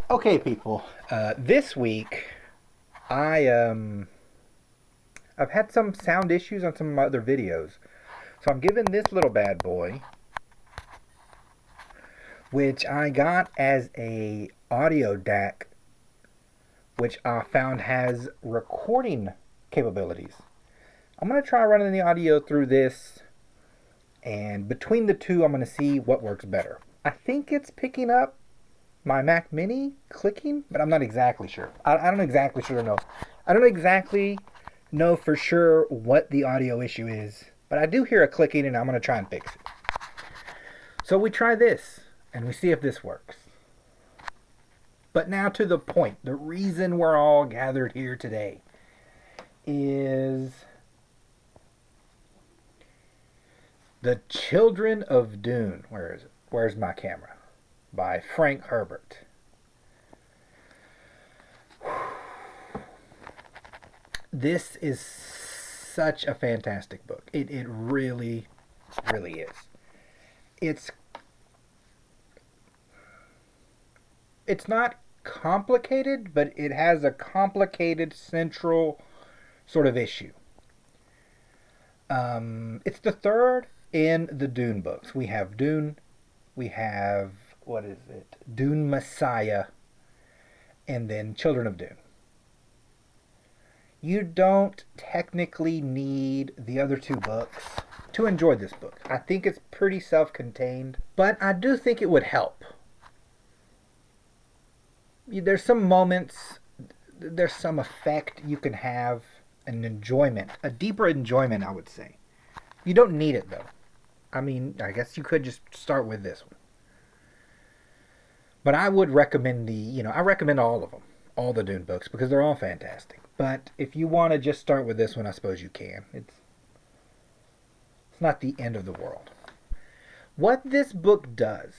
Okay, people. This week, I I've had some sound issues on some of my other videos, so I'm giving this little bad boy, which I got as a audio DAC, which I found has recording capabilities. I'm gonna try running the audio through this, and between the two, I'm gonna see what works better. I think it's picking up my Mac Mini clicking, but I'm not exactly sure. I don't exactly sure know. I don't exactly know for sure what the audio issue is, but I do hear a clicking and I'm going to try and fix it. So we try this and we see if this works. But now to the point. The reason we're all gathered here today is The Children of Dune. Where is it? Where's my camera? By Frank Herbert. This is such a fantastic book. It really, really is. It's it's not complicated, but it has a complicated central sort of issue. It's the third in the Dune books. We have Dune, we have what is it? Dune Messiah, and then Children of Dune. You don't technically need the other two books to enjoy this book. I think it's pretty self-contained, but I do think it would help. There's some moments, there's some effect you can have, an enjoyment, a deeper enjoyment, I would say. You don't need it though. I mean, I guess you could just start with this one. But I would recommend I recommend all of them, all the Dune books, because they're all fantastic. But if you want to just start with this one, I suppose you can. It's not the end of the world. What this book does,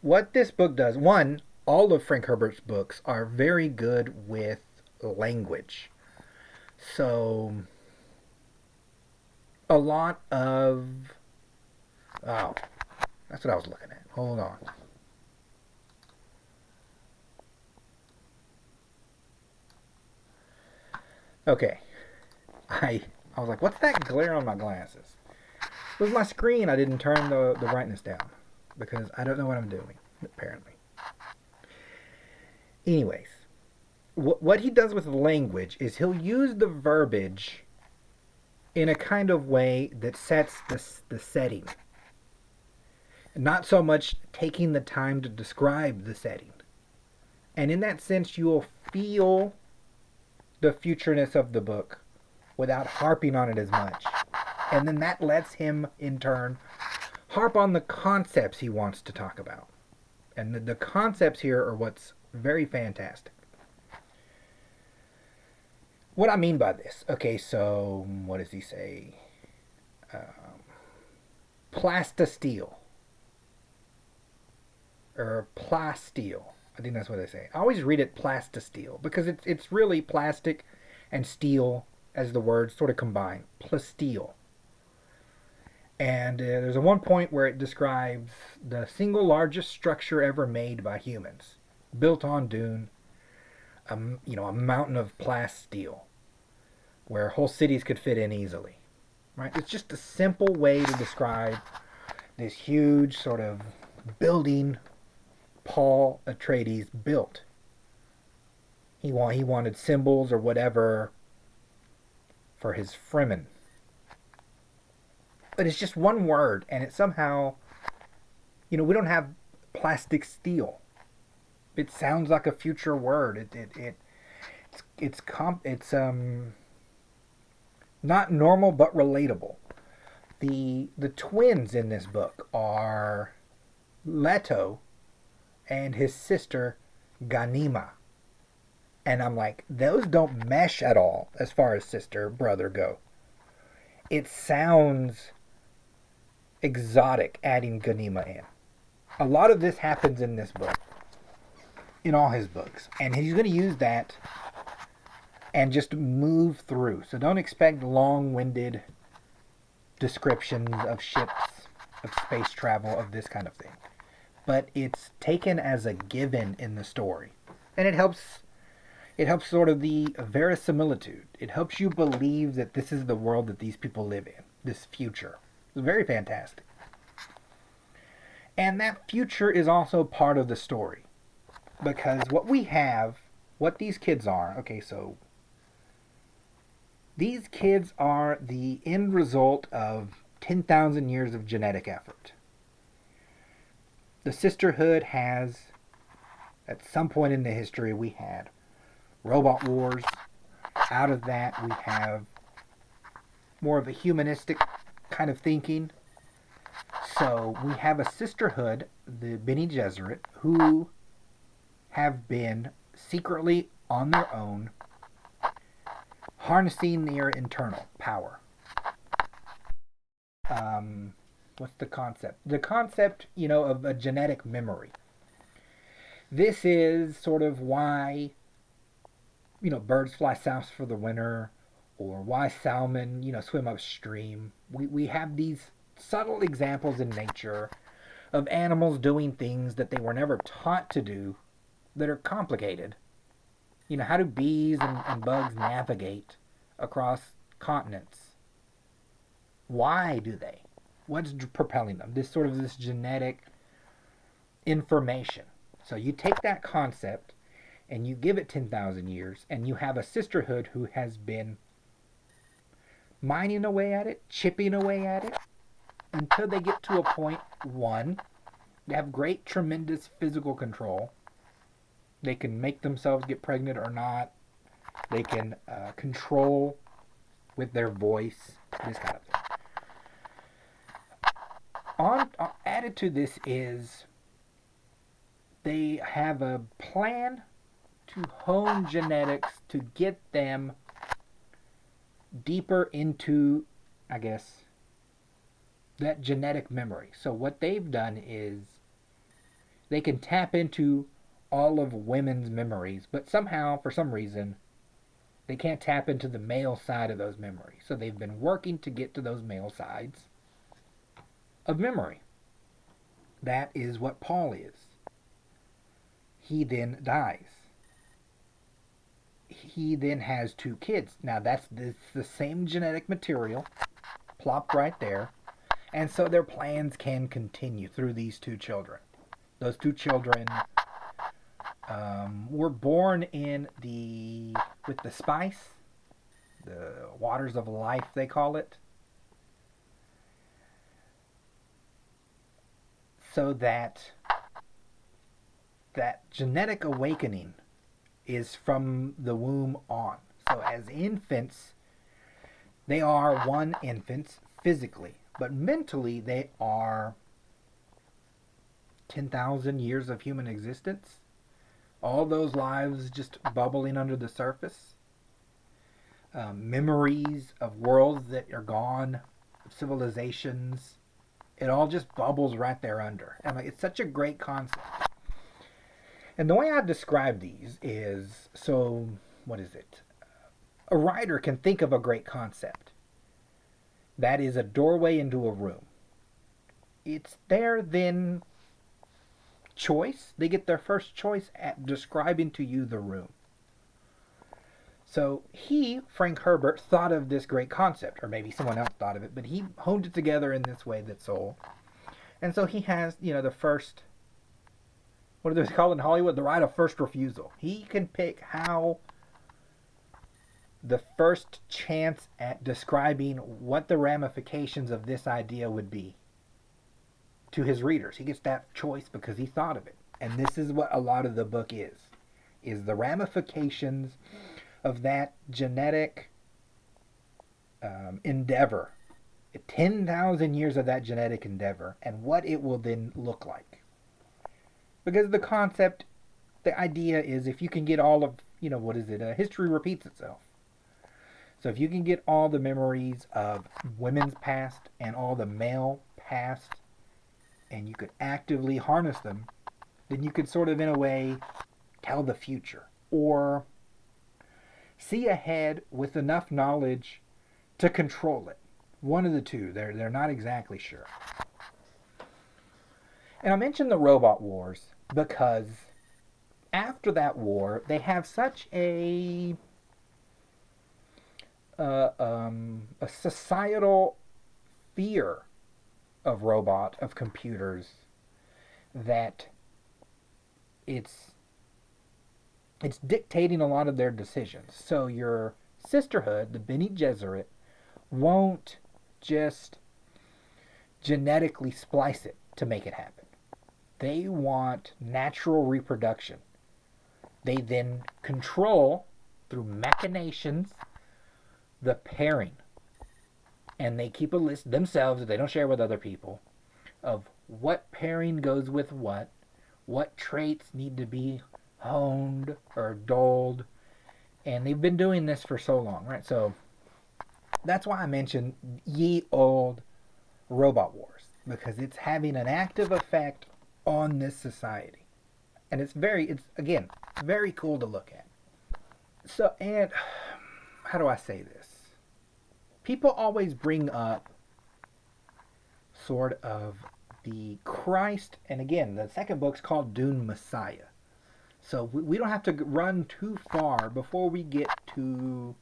one, all of Frank Herbert's books are very good with language. So, a lot of. Oh, that's what I was looking at. Hold on. Okay. I was like, what's that glare on my glasses? It was my screen. I didn't turn the brightness down because I don't know what I'm doing, apparently. Anyways, what he does with language is he'll use the verbiage in a kind of way that sets the setting. Not so much taking the time to describe the setting. And in that sense, you'll feel the futureness of the book without harping on it as much. And then that lets him, in turn, harp on the concepts he wants to talk about. And the concepts here are what's very fantastic. What I mean by this, okay, so what does he say? Plastisteel. Or plasteel. I think that's what they say. I always read it plastisteel because it's really plastic and steel as the words sort of combine. Plasteel. And there's a one point where it describes the single largest structure ever made by humans, built on Dune. A mountain of plasteel, where whole cities could fit in easily. Right? It's just a simple way to describe this huge sort of building Paul Atreides built. He wanted symbols or whatever for his Fremen. But it's just one word, and it somehow, we don't have plastic steel. It sounds like a future word. It's not normal but relatable. The twins in this book are Leto and his sister Ganima. And I'm like, those don't mesh at all as far as sister brother go. It sounds exotic adding Ganima in. A lot of this happens in this book, in all his books, and he's going to use that and just move through. So don't expect long-winded descriptions of ships, of space travel, of this kind of thing. But it's taken as a given in the story. And it helps sort of the verisimilitude. It helps you believe that this is the world that these people live in, this future. It's very fantastic. And that future is also part of the story. Because what these kids are, okay, so these kids are the end result of 10,000 years of genetic effort. The sisterhood has, at some point in the history, we had robot wars. Out of that, we have more of a humanistic kind of thinking. So we have a sisterhood, the Bene Gesserit, who have been secretly on their own harnessing their internal power. What's the concept? The concept, of a genetic memory. This is sort of why, birds fly south for the winter, or why salmon, swim upstream. We have these subtle examples in nature of animals doing things that they were never taught to do that are complicated. How do bees and bugs navigate across continents? Why do they? What's propelling them? This genetic information. So you take that concept and you give it 10,000 years, and you have a sisterhood who has been mining away at it, chipping away at it, until they get to a point, one, they have great, tremendous physical control. They can make themselves get pregnant or not. They can control with their voice, this kind of thing. Added to this is they have a plan to hone genetics to get them deeper into, I guess, that genetic memory. So what they've done is they can tap into all of women's memories, but somehow, for some reason, they can't tap into the male side of those memories. So they've been working to get to those male sides of memory. That is what Paul is. He then dies. He then has two kids. Now that's the same genetic material plopped right there. And so their plans can continue through these two children. Those two children were born with the spice, the waters of life, they call it. So that genetic awakening is from the womb on. So as infants, they are infants physically, but mentally they are 10,000 years of human existence. All those lives just bubbling under the surface. Memories of worlds that are gone, of civilizations. It all just bubbles right there under. And it's such a great concept. And the way I describe these is, what is it? A writer can think of a great concept. That is a doorway into a room. It's their then choice. They get their first choice at describing to you the room. So Frank Herbert, thought of this great concept, or maybe someone else thought of it, but he honed it together in this way that's soul. And so he has, the first, what do they call it in Hollywood? The right of first refusal. He can pick how the first chance at describing what the ramifications of this idea would be to his readers. He gets that choice because he thought of it. And this is what a lot of the book is the ramifications of that genetic endeavor, 10,000 years of that genetic endeavor, and what it will then look like. Because the idea is if you can get all of, history repeats itself. So if you can get all the memories of women's past and all the male past, and you could actively harness them, then you could sort of, in a way, tell the future. Or see ahead with enough knowledge to control it. One of the two. They're not exactly sure. And I mentioned the robot wars because after that war, they have such a societal fear of of computers, that it's it's dictating a lot of their decisions. So your sisterhood, the Bene Gesserit, won't just genetically splice it to make it happen. They want natural reproduction. They then control, through machinations, the pairing. And they keep a list themselves that they don't share with other people of what pairing goes with what traits need to be honed or dulled. And they've been doing this for so long, right? So that's why I mentioned ye old robot wars, because it's having an active effect on this society. And it's again, very cool to look at. So, and how do I say this? People always bring up sort of the Christ, and again, the second book's called Dune Messiah. So we don't have to run too far before we get to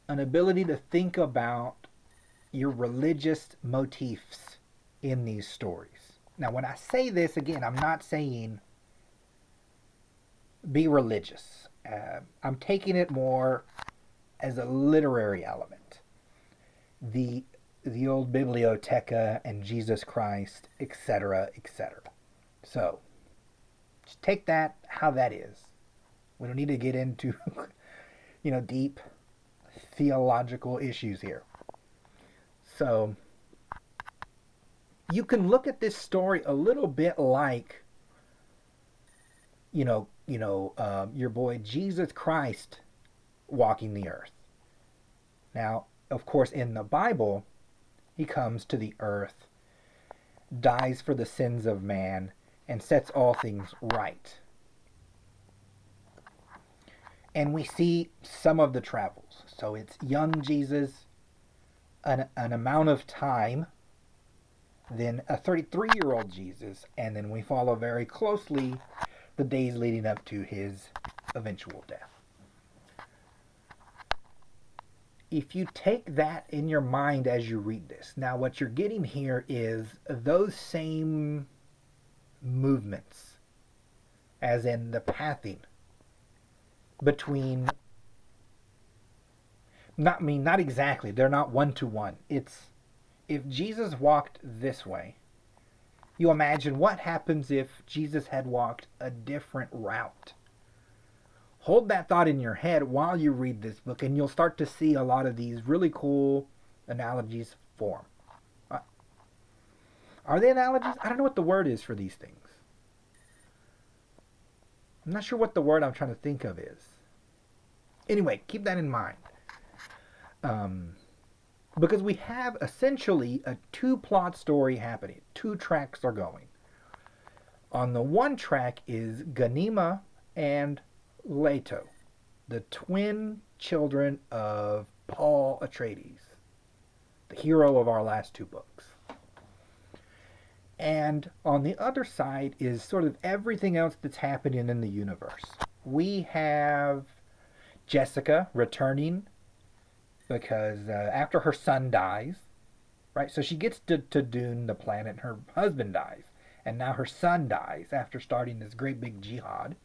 an ability to think about your religious motifs in these stories. Now, when I say this, again, I'm not saying be religious. I'm taking it more as a literary element. The the old biblioteca and Jesus Christ, etc., etc. So, just take that how that is. We don't need to get into, deep theological issues here. So, you can look at this story a little bit like, your boy Jesus Christ walking the earth. Now, of course, in the Bible, he comes to the earth, dies for the sins of man, and sets all things right. And we see some of the travels. So it's young Jesus, an amount of time, then a 33-year-old Jesus, and then we follow very closely the days leading up to his eventual death. If you take that in your mind as you read this, now what you're getting here is those same movements, as in the pathing between, not exactly, they're not one to one. It's, if Jesus walked this way, you imagine what happens if Jesus had walked a different route. Hold that thought in your head while you read this book, and you'll start to see a lot of these really cool analogies form. Are they analogies? I don't know what the word is for these things. I'm not sure what the word I'm trying to think of is. Anyway, keep that in mind. Because we have essentially a two-plot story happening. Two tracks are going. On the one track is Ganima and Leto, the twin children of Paul Atreides, the hero of our last two books. And on the other side is sort of everything else that's happening in the universe. We have Jessica returning because after her son dies, right? So she gets to Dune, the planet, her husband dies. And now her son dies after starting this great big jihad.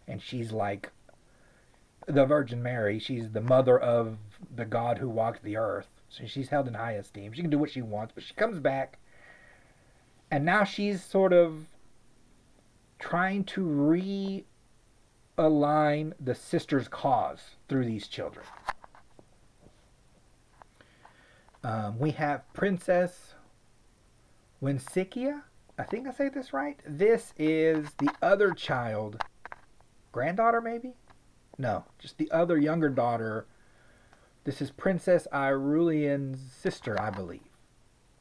And she's like the Virgin Mary. She's the mother of the God who walked the earth. So she's held in high esteem. She can do what she wants, but she comes back. And now she's sort of trying to realign the sister's cause through these children. We have Princess Winsikia. I think I say this right. This is the other child. Granddaughter, maybe? No, just the other younger daughter. This is Princess Irulian's sister, I believe,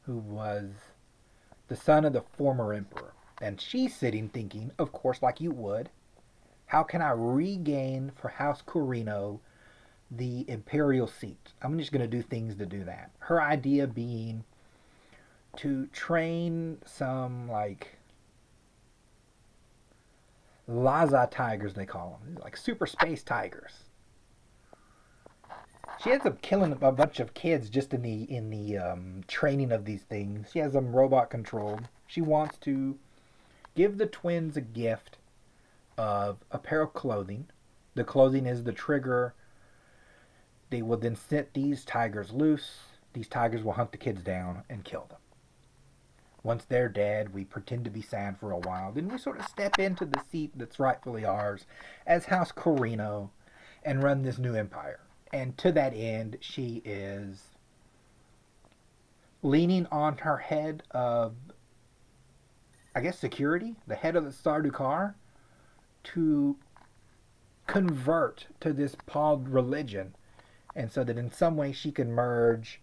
who was the son of the former emperor. And she's sitting thinking, of course, like you would, how can I regain for House Corino the imperial seat? I'm just going to do things to do that. Her idea being to train some, Laza tigers, they call them. Like super space tigers. She ends up killing a bunch of kids just in the training of these things. She has them robot controlled. She wants to give the twins a gift of a pair of clothing. The clothing is the trigger. They will then set these tigers loose. These tigers will hunt the kids down and kill them. Once they're dead, we pretend to be sad for a while. Then we sort of step into the seat that's rightfully ours as House Corino and run this new empire. And to that end, she is leaning on her head of, I guess, security, the head of the Sardukar, to convert to this Pod religion. And so that in some way she can merge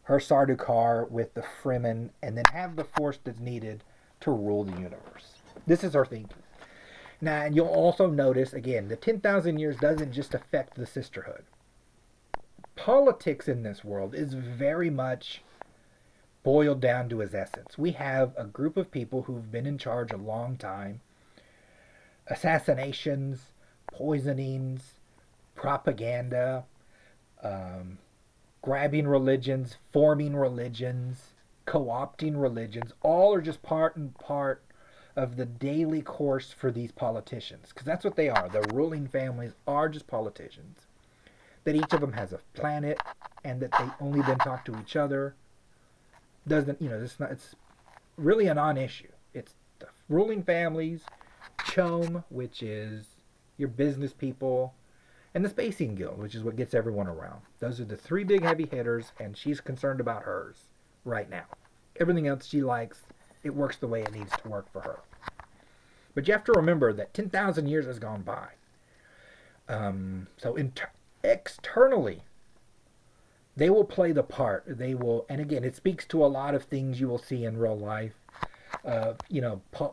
her Sardukar with the Fremen and then have the force that's needed to rule the universe. This is her thinking. Now, and you'll also notice, again, the 10,000 years doesn't just affect the sisterhood. Politics in this world is very much boiled down to its essence. We have a group of people who've been in charge a long time. Assassinations, poisonings, propaganda, grabbing religions, forming religions, co-opting religions, all are just part and part of the daily course for these politicians. Because that's what they are. The ruling families are just politicians. That each of them has a planet and that they only then talk to each other. Doesn't, it's really a non-issue. It's the ruling families, Chom, which is your business people, and the Spacing Guild, which is what gets everyone around. Those are the three big heavy hitters, and she's concerned about hers right now. Everything else she likes, it works the way it needs to work for her. But you have to remember that 10,000 years has gone by. So externally, they will play the part. They will, and again, it speaks to a lot of things you will see in real life.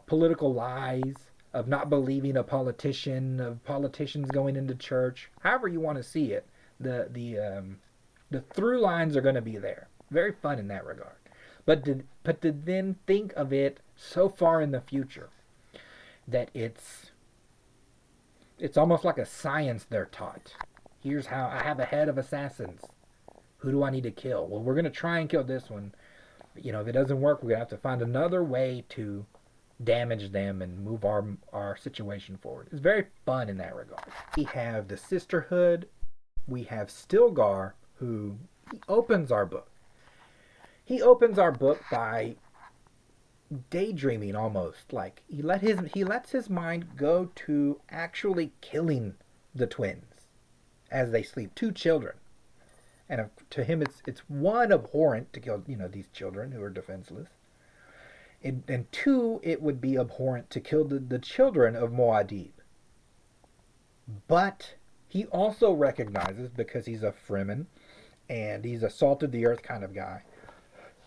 Political lies, of not believing a politician, of politicians going into church, however you want to see it. The through lines are going to be there. Very fun in that regard. But to then think of it so far in the future that it's almost like a science they're taught. Here's how I have a head of assassins. Who do I need to kill? Well, we're going to try and kill this one. If it doesn't work, we're going to have to find another way to damage them and move our situation forward. It's very fun in that regard. We have the Sisterhood. We have Stilgar, who he opens our book. He opens our book by daydreaming almost. Like he lets his mind go to actually killing the twins as they sleep. Two children. And to him, it's one, abhorrent to kill these children who are defenseless, and two, it would be abhorrent to kill the children of Muad'Dib. But he also recognizes, because he's a Fremen and he's a salt of the earth kind of guy,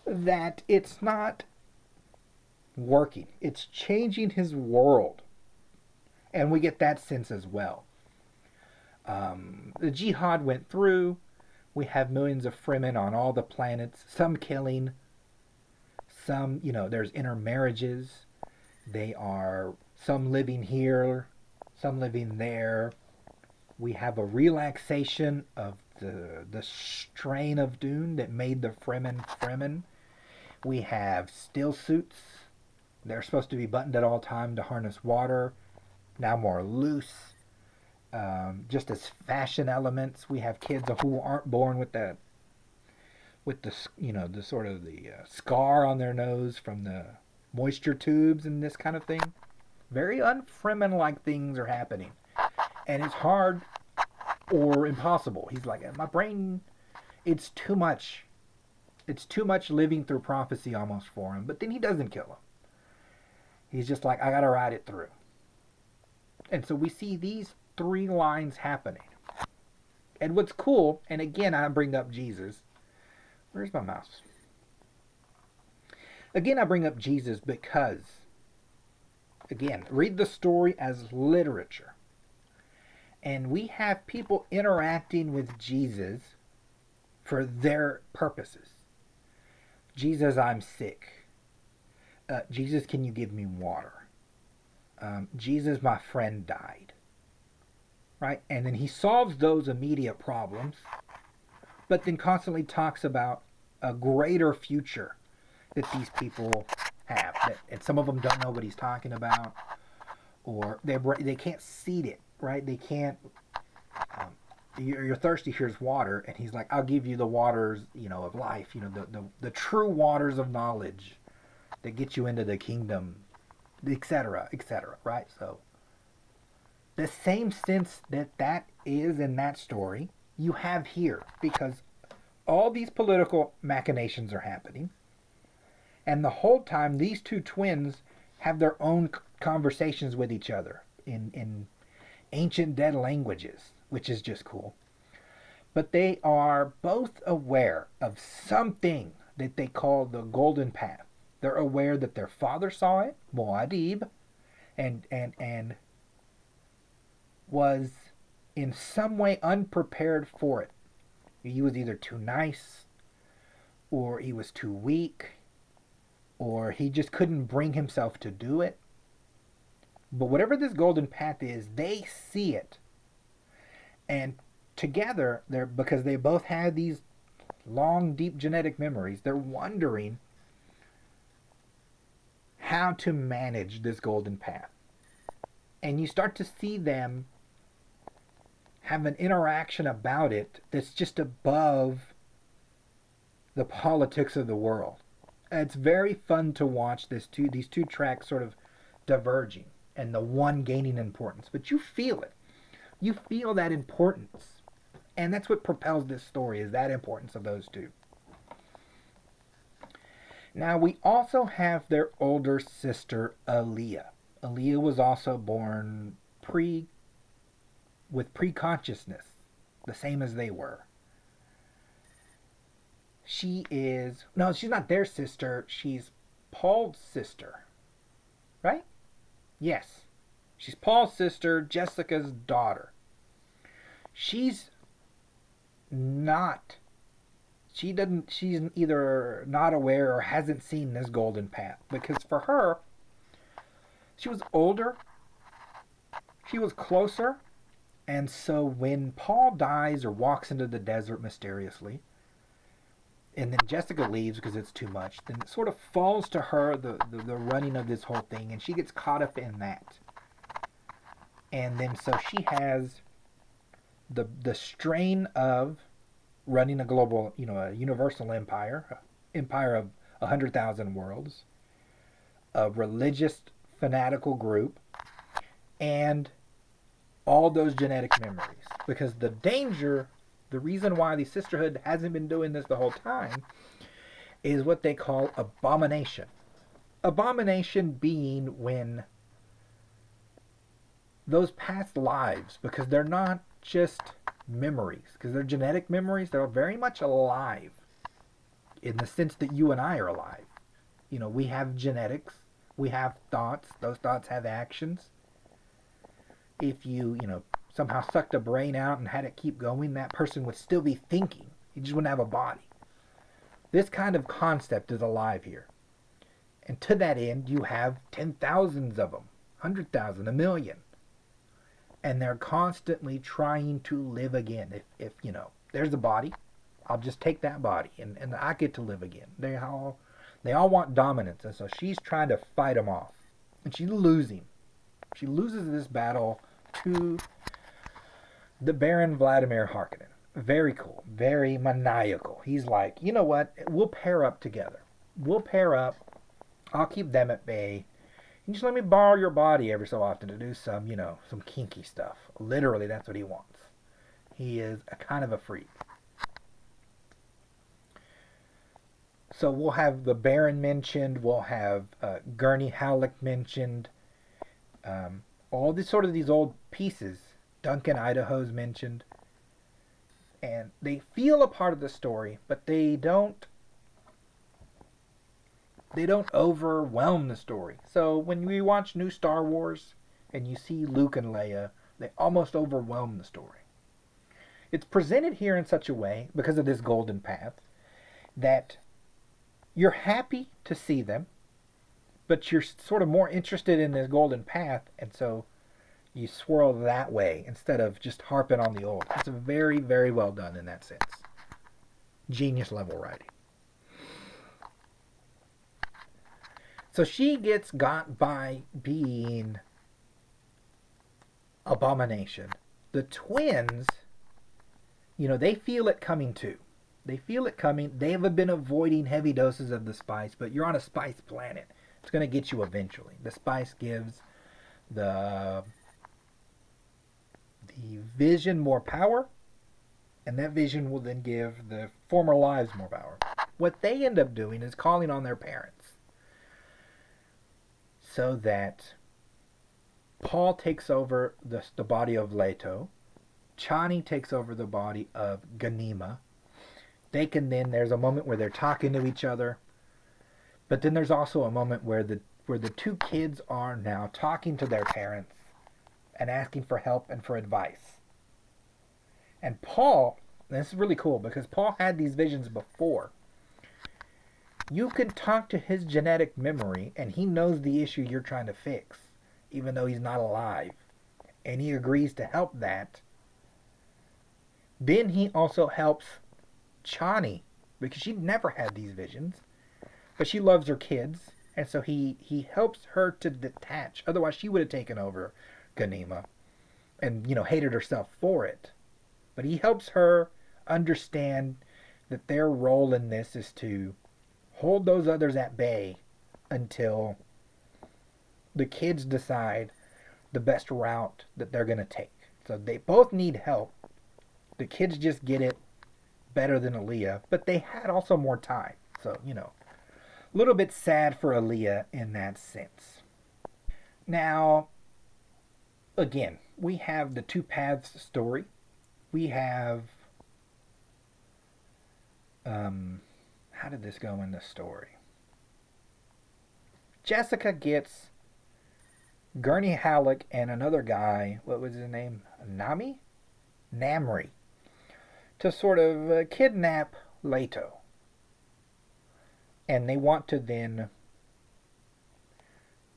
that it's not working. It's changing his world, and we get that sense as well. The jihad went through. We have millions of Fremen on all the planets, some killing, some, there's intermarriages. They are some living here, some living there. We have a relaxation of the strain of Dune that made the Fremen Fremen. We have still suits. They're supposed to be buttoned at all time to harness water. Now more loose. Just as fashion elements, we have kids who aren't born with the the sort of the scar on their nose from the moisture tubes and this kind of thing. Very unfremen-like things are happening, and it's hard or impossible. He's like, my brain, it's too much. It's too much living through prophecy almost for him. But then he doesn't kill him. He's just like, I gotta ride it through. And so we see these three lines happening. And what's cool, and again I bring up Jesus. Where's my mouse? Again I bring up Jesus because, again, read the story as literature. And we have people interacting with Jesus for their purposes. Jesus, I'm sick. Jesus, can you give me water? Jesus, my friend, died. Right? And then he solves those immediate problems, but then constantly talks about a greater future that these people have. And some of them don't know what he's talking about, or they can't see it, right? They can't. Um, you're thirsty. Here's water, and he's like, "I'll give you the waters, of life. The true waters of knowledge that get you into the kingdom, etc., etc." Right? So the same sense that is in that story, you have here, because all these political machinations are happening, and the whole time these two twins have their own conversations with each other in ancient dead languages, which is just cool. But they are both aware of something that they call the golden path. They're aware that their father saw it, Muad'Dib, and was in some way unprepared for it. He was either too nice, or he was too weak, or he just couldn't bring himself to do it. But whatever this golden path is, they see it. And together, because they both had these long, deep genetic memories, they're wondering how to manage this golden path. And you start to see them have an interaction about it that's just above the politics of the world. It's very fun to watch these two tracks sort of diverging and the one gaining importance. But you feel it. You feel that importance. And that's what propels this story, is that importance of those two. Now we also have their older sister, Aaliyah. Aaliyah was also born with pre-consciousness, the same as they were. She's not their sister, she's Paul's sister, right? Yes. She's Paul's sister, Jessica's daughter. She's not, she's either not aware or hasn't seen this golden path, because for her, she was older, she was closer, and so when Paul dies or walks into the desert mysteriously, and then Jessica leaves because it's too much, then it sort of falls to her, the running of this whole thing, and she gets caught up in that. And then so she has the strain of running a global, a universal empire of 100,000 worlds, a religious fanatical group, and all those genetic memories. Because the reason why the sisterhood hasn't been doing this the whole time is what they call abomination. Abomination being when those past lives, because they're not just memories, because they're genetic memories, they're very much alive in the sense that you and I are alive. We have genetics, we have thoughts, those thoughts have actions. If you somehow sucked a brain out and had it keep going, that person would still be thinking. He just wouldn't have a body. This kind of concept is alive here. And to that end, you have 10,000s of them, 100,000, a million. And they're constantly trying to live again. If there's a body, I'll just take that body and I get to live again. They all want dominance, and so she's trying to fight them off. And she's losing. She loses this battle to the Baron Vladimir Harkonnen. Very cool. Very maniacal. He's like, you know what? We'll pair up together. We'll pair up. I'll keep them at bay. You just let me borrow your body every so often to do some, some kinky stuff. Literally, that's what he wants. He is a kind of a freak. So we'll have the Baron mentioned. We'll have Gurney Halleck mentioned. All these old pieces. Duncan Idaho's mentioned. And they feel a part of the story, but they don't overwhelm the story. So when we watch new Star Wars and you see Luke and Leia, they almost overwhelm the story. It's presented here in such a way, because of this golden path, that you're happy to see them, but you're sort of more interested in this golden path, and so you swirl that way instead of just harping on the old. It's very, very well done in that sense. Genius level writing. So she gets got by being Abomination. The twins, they feel it coming too. They feel it coming. They have been avoiding heavy doses of the spice, but you're on a spice planet. It's going to get you eventually. The spice gives the vision more power, and that vision will then give the former lives more power. What they end up doing is calling on their parents so that Paul takes over the body of Leto, Chani takes over the body of Ganima. There's a moment where they're talking to each other, but then there's also a moment where the two kids are now talking to their parents and asking for help and for advice. And Paul, and this is really cool because Paul had these visions before. You can talk to his genetic memory and he knows the issue you're trying to fix, even though he's not alive. And he agrees to help that. Then he also helps Chani because she never had these visions, but she loves her kids, and so he helps her to detach. Otherwise, she would have taken over Ganima and hated herself for it. But he helps her understand that their role in this is to hold those others at bay until the kids decide the best route that they're going to take. So they both need help. The kids just get it better than Aaliyah, but they had also more time. So, a little bit sad for Aaliyah in that sense. Now, again, we have the two paths story. We have, how did this go in the story? Jessica gets Gurney Halleck and another guy, what was his name? Namri, to sort of kidnap Leto. And they want to then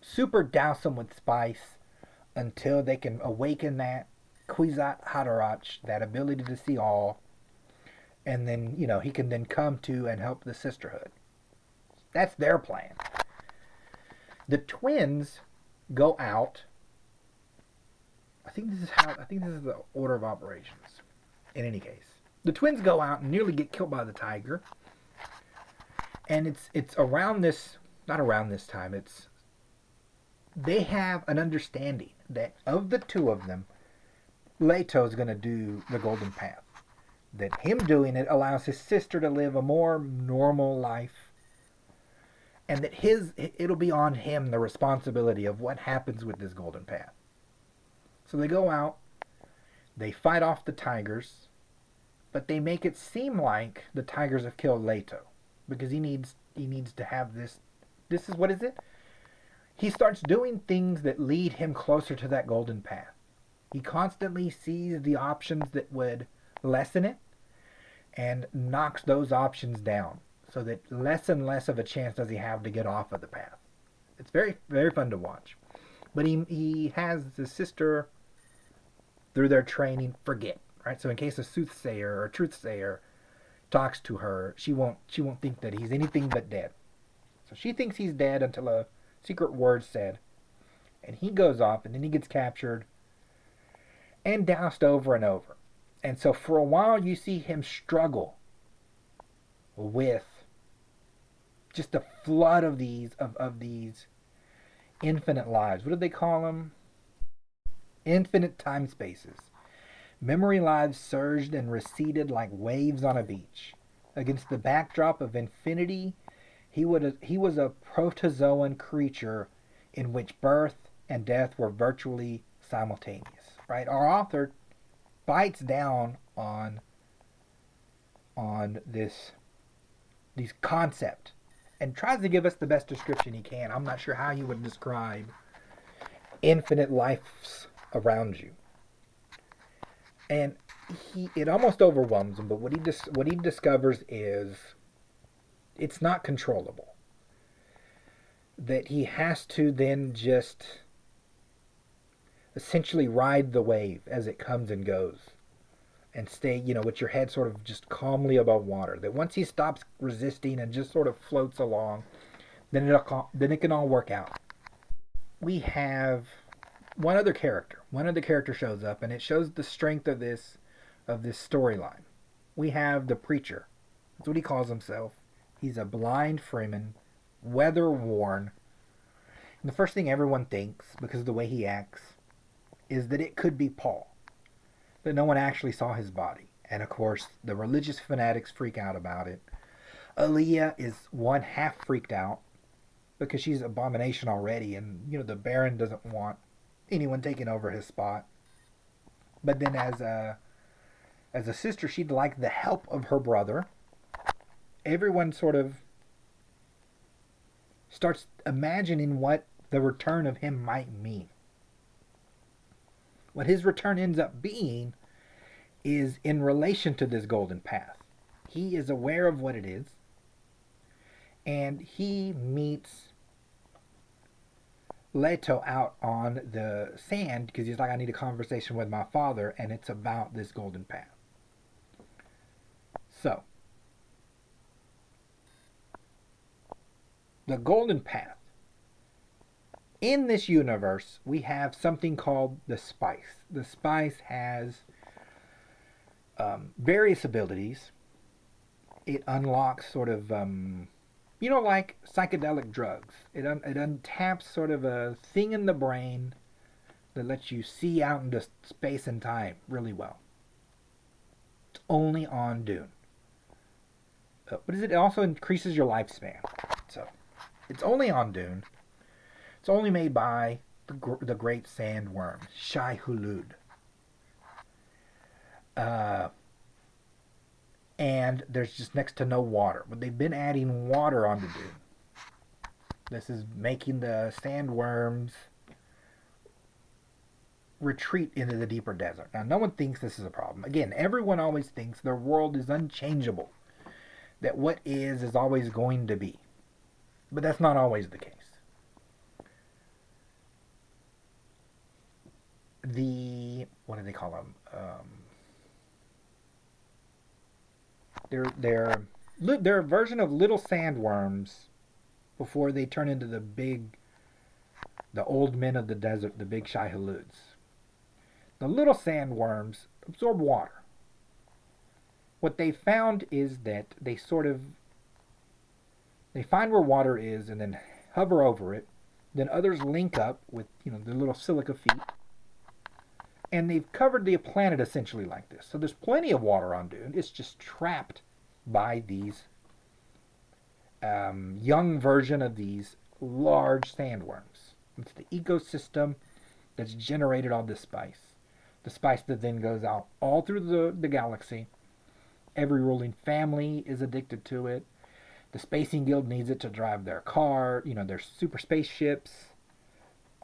super douse him with spice until they can awaken that Kwisatz Haderach, that ability to see all, and then, he can then come to and help the sisterhood. That's their plan. The twins go out. I think this is the order of operations. In any case, the twins go out and nearly get killed by the tiger. And it's around this, not around this time, they have an understanding that of the two of them, Leto's going to do the golden path. That him doing it allows his sister to live a more normal life. And that it'll be on him the responsibility of what happens with this golden path. So they go out, they fight off the tigers, but they make it seem like the tigers have killed Leto. Because he needs to have this is, what is it? He starts doing things that lead him closer to that golden path. He constantly sees the options that would lessen it and knocks those options down so that less and less of a chance does he have to get off of the path. It's very, very fun to watch. But he has his sister, through their training, forget. Right? So in case a soothsayer or a truthsayer talks to her, she won't think that he's anything but dead. So she thinks he's dead until a secret word said. And he goes off and then he gets captured and doused over and over. And so for a while you see him struggle with just a flood of these infinite lives. What do they call them? Infinite time spaces. Memory lives surged and receded like waves on a beach. Against the backdrop of infinity, he was a protozoan creature in which birth and death were virtually simultaneous. Right? Our author bites down on this concept and tries to give us the best description he can. I'm not sure how you would describe infinite lives around you. And it almost overwhelms him, but what he discovers is it's not controllable. that he has to then just essentially ride the wave as it comes and goes and stay, with your head sort of just calmly above water. That once he stops resisting and just sort of floats along, then it can all work out. We have one other character. One other character shows up, and it shows the strength of this storyline. We have the preacher. That's what he calls himself. He's a blind Freeman, weather worn. And the first thing everyone thinks, because of the way he acts, is that it could be Paul. But no one actually saw his body. And of course, the religious fanatics freak out about it. Aaliyah is one half freaked out because she's an abomination already, and the Baron doesn't want anyone taking over his spot. But then, as a sister, she'd like the help of her brother. Everyone sort of starts imagining what the return of him might mean. What his return ends up being is in relation to this golden path. He is aware of what it is, and he meets Leto out on the sand because he's like, I need a conversation with my father, and it's about this golden path. So, the golden path. In this universe, we have something called the spice. The spice has various abilities. It unlocks sort of, like psychedelic drugs. It untaps sort of a thing in the brain that lets you see out into space and time really well. It's only on Dune. What is it? It also increases your lifespan. So, it's only on Dune. It's only made by the great sandworm, Shi'Hulud. And there's just next to no water. But they've been adding water onto Dune. This is making the sandworms retreat into the deeper desert. Now, no one thinks this is a problem. Again, everyone always thinks their world is unchangeable. That what is always going to be. But that's not always the case. What do they call them? They're a version of little sandworms before they turn into the old men of the desert, the big Shi'Huluds. The little sandworms absorb water. What they found is that they find where water is and then hover over it. Then others link up with the little silica feet. And they've covered the planet essentially like this. So there's plenty of water on Dune. It's just trapped by these young version of these large sandworms. It's the ecosystem that's generated all this spice. The spice that then goes out all through the galaxy. Every ruling family is addicted to it. The Spacing Guild needs it to drive their car, their super spaceships.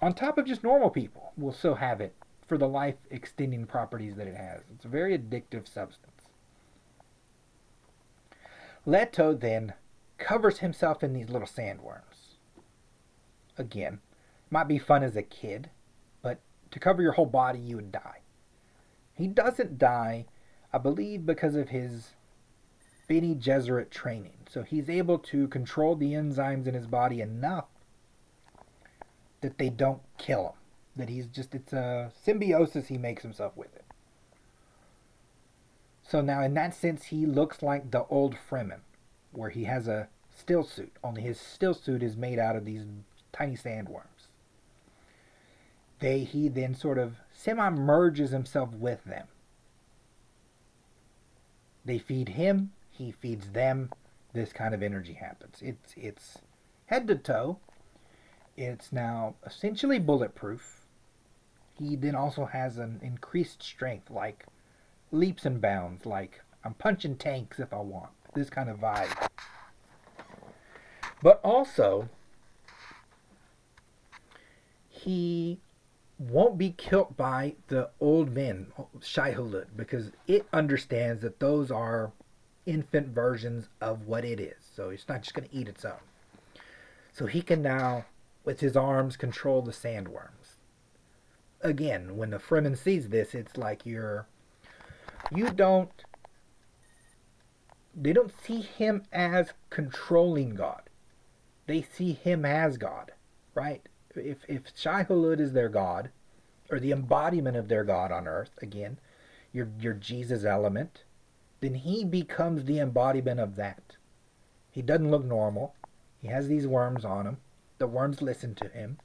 On top of just normal people will still have it for the life-extending properties that it has. It's a very addictive substance. Leto then covers himself in these little sandworms. Again, might be fun as a kid, but to cover your whole body, you would die. He doesn't die, I believe, because of his Bene Gesserit training. So he's able to control the enzymes in his body enough that they don't kill him. That it's a symbiosis he makes himself with it. So now in that sense, he looks like the old Fremen, where he has a still suit, only his still suit is made out of these tiny sandworms. He then sort of semi-merges himself with them. They feed him, he feeds them. This kind of energy happens. It's head to toe. It's now essentially bulletproof. He then also has an increased strength, like leaps and bounds, like I'm punching tanks if I want. This kind of vibe. But also, he won't be killed by the old men, Shi'Hulud, because it understands that those are infant versions of what it is. So it's not just going to eat its own. So he can now, with his arms, control the sandworms. Again, when the Fremen sees this, it's like you don't they don't see him as controlling God. They see him as God, right? If Shi'Hulud is their God, or the embodiment of their God on earth, again, your Jesus element, then he becomes the embodiment of that. He doesn't look normal. He has these worms on him. The worms listen to him.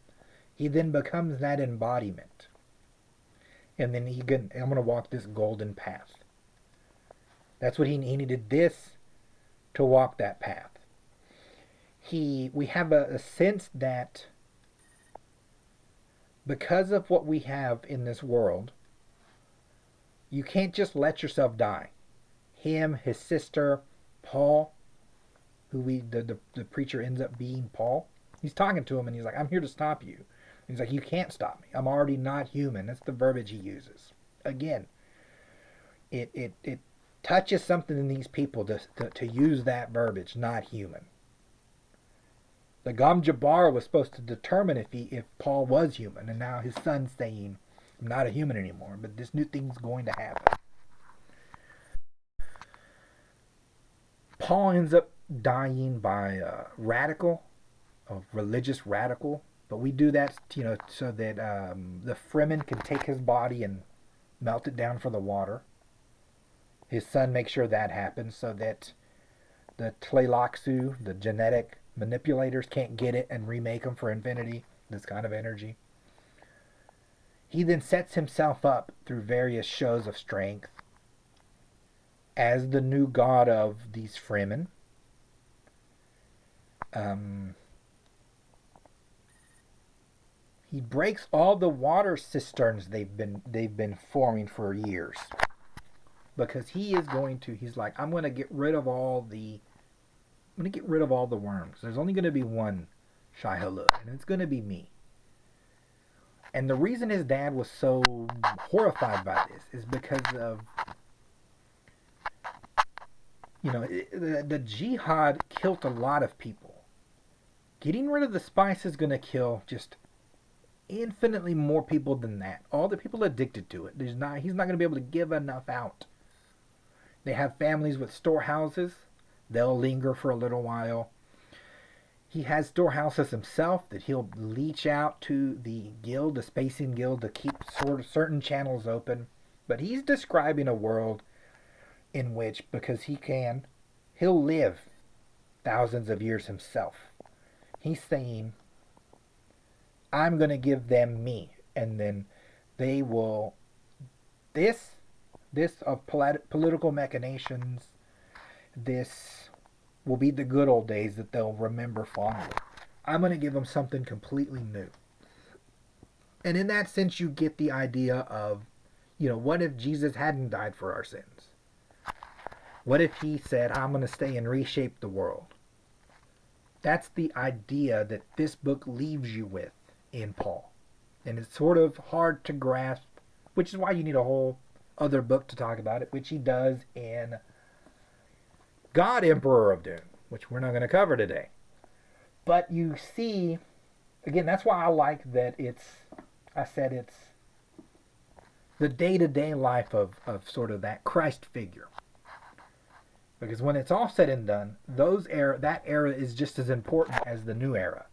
He then becomes that embodiment. And then I'm going to walk this golden path. That's what he needed this to walk that path. We have a sense that because of what we have in this world, you can't just let yourself die. Him, his sister, Paul, who the preacher ends up being Paul. He's talking to him and he's like, I'm here to stop you. He's like, you can't stop me. I'm already not human. That's the verbiage he uses. Again, it touches something in these people to use that verbiage, not human. The Gom Jabbar was supposed to determine if Paul was human, and now his son's saying, I'm not a human anymore, but this new thing's going to happen. Paul ends up dying by a radical, a religious radical, but we do that, so that the Fremen can take his body and melt it down for the water. His son makes sure that happens so that the Tleilaxu, the genetic manipulators, can't get it and remake them for infinity, this kind of energy. He then sets himself up through various shows of strength as the new god of these Fremen. He breaks all the water cisterns they've been forming for years, because he's like, I'm going to get rid of all the worms. There's only going to be one Shi'Hulud, and it's going to be me. And the reason his dad was so horrified by this is because of, the jihad killed a lot of people. Getting rid of the spice is going to kill just infinitely more people than that. All the people addicted to it. He's not going to be able to give enough out. They have families with storehouses. They'll linger for a little while. He has storehouses himself that he'll leech out to the guild, the spacing guild, to keep sort of certain channels open. But he's describing a world in which, because he'll live thousands of years himself. He's saying, I'm going to give them me, and then they will, this of political machinations, this will be the good old days that they'll remember fondly. I'm going to give them something completely new. And in that sense, you get the idea of, what if Jesus hadn't died for our sins? What if he said, I'm going to stay and reshape the world? That's the idea that this book leaves you with in Paul. And it's sort of hard to grasp, which is why you need a whole other book to talk about it, which he does in God, Emperor of Dune, which we're not going to cover today. But you see, again, that's why I like that it's the day-to-day life of sort of that Christ figure. Because when it's all said and done, that era is just as important as the new era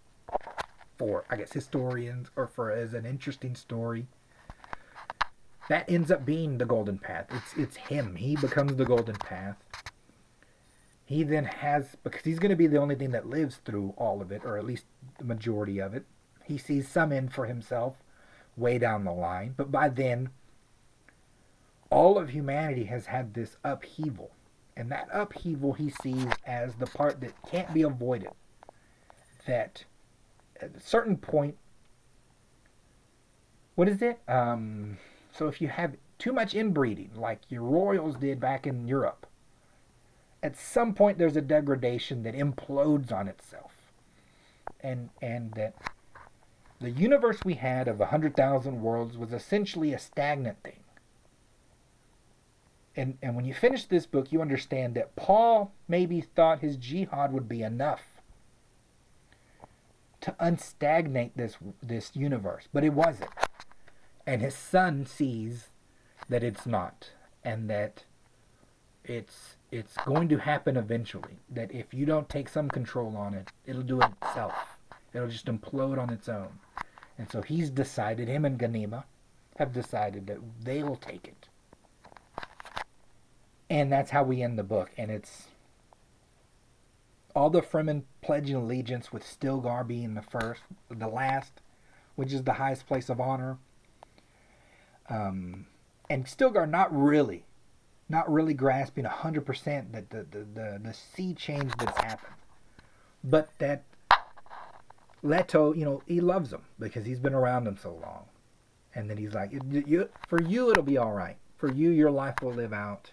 for, I guess, historians, or as an interesting story. That ends up being the golden path. It's him. He becomes the golden path. He then because he's going to be the only thing that lives through all of it, or at least the majority of it. He sees some end for himself way down the line. But by then, all of humanity has had this upheaval. And that upheaval he sees as the part that can't be avoided. That at a certain point, what is it? So if you have too much inbreeding, like your royals did back in Europe, at some point there's a degradation that implodes on itself. And that the universe we had of 100,000 worlds was essentially a stagnant thing. And when you finish this book, you understand that Paul maybe thought his jihad would be enough to unstagnate this universe, but it wasn't. And his son sees that it's not, and that it's going to happen eventually. That if you don't take some control on it, it'll do it itself. It'll just implode on its own. And so he's decided, him and Ganima have decided that they will take it. And that's how we end the book. And it's all the Fremen pledging allegiance, with Stilgar being the last, which is the highest place of honor. And Stilgar not really grasping 100% that the sea change that's happened. But that Leto, he loves him because he's been around him so long. And then he's like, for you, it'll be all right. For you, your life will live out.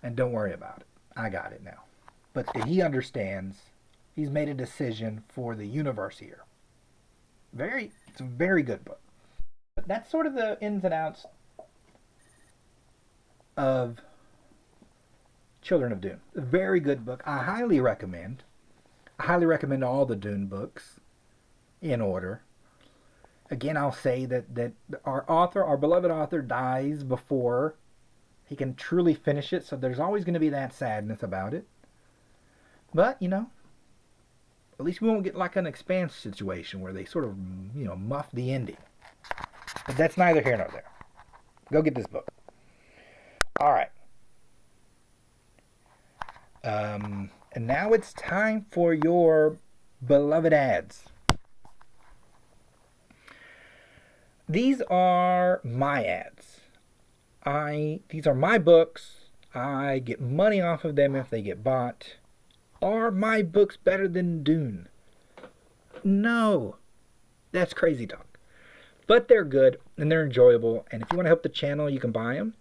And don't worry about it. I got it now. But he understands. He's made a decision for the universe here. It's a very good book. But that's sort of the ins and outs of Children of Dune. A very good book. I highly recommend all the Dune books in order. Again, I'll say that our beloved author, dies before he can truly finish it, so there's always going to be that sadness about it. But, at least we won't get like an Expanse situation where they sort of, muff the ending. But that's neither here nor there. Go get this book. All right. And now it's time for your beloved ads. These are my ads. These are my books. I get money off of them if they get bought. Are my books better than Dune? No. That's crazy talk. But they're good and they're enjoyable. And if you want to help the channel, you can buy them.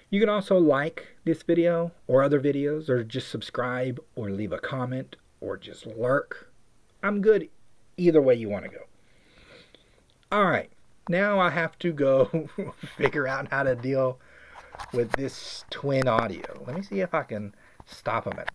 You can also like this video or other videos, or just subscribe, or leave a comment, or just lurk. I'm good either way you want to go. Alright, now I have to go figure out how to deal with this twin audio. Let me see if I can stop them at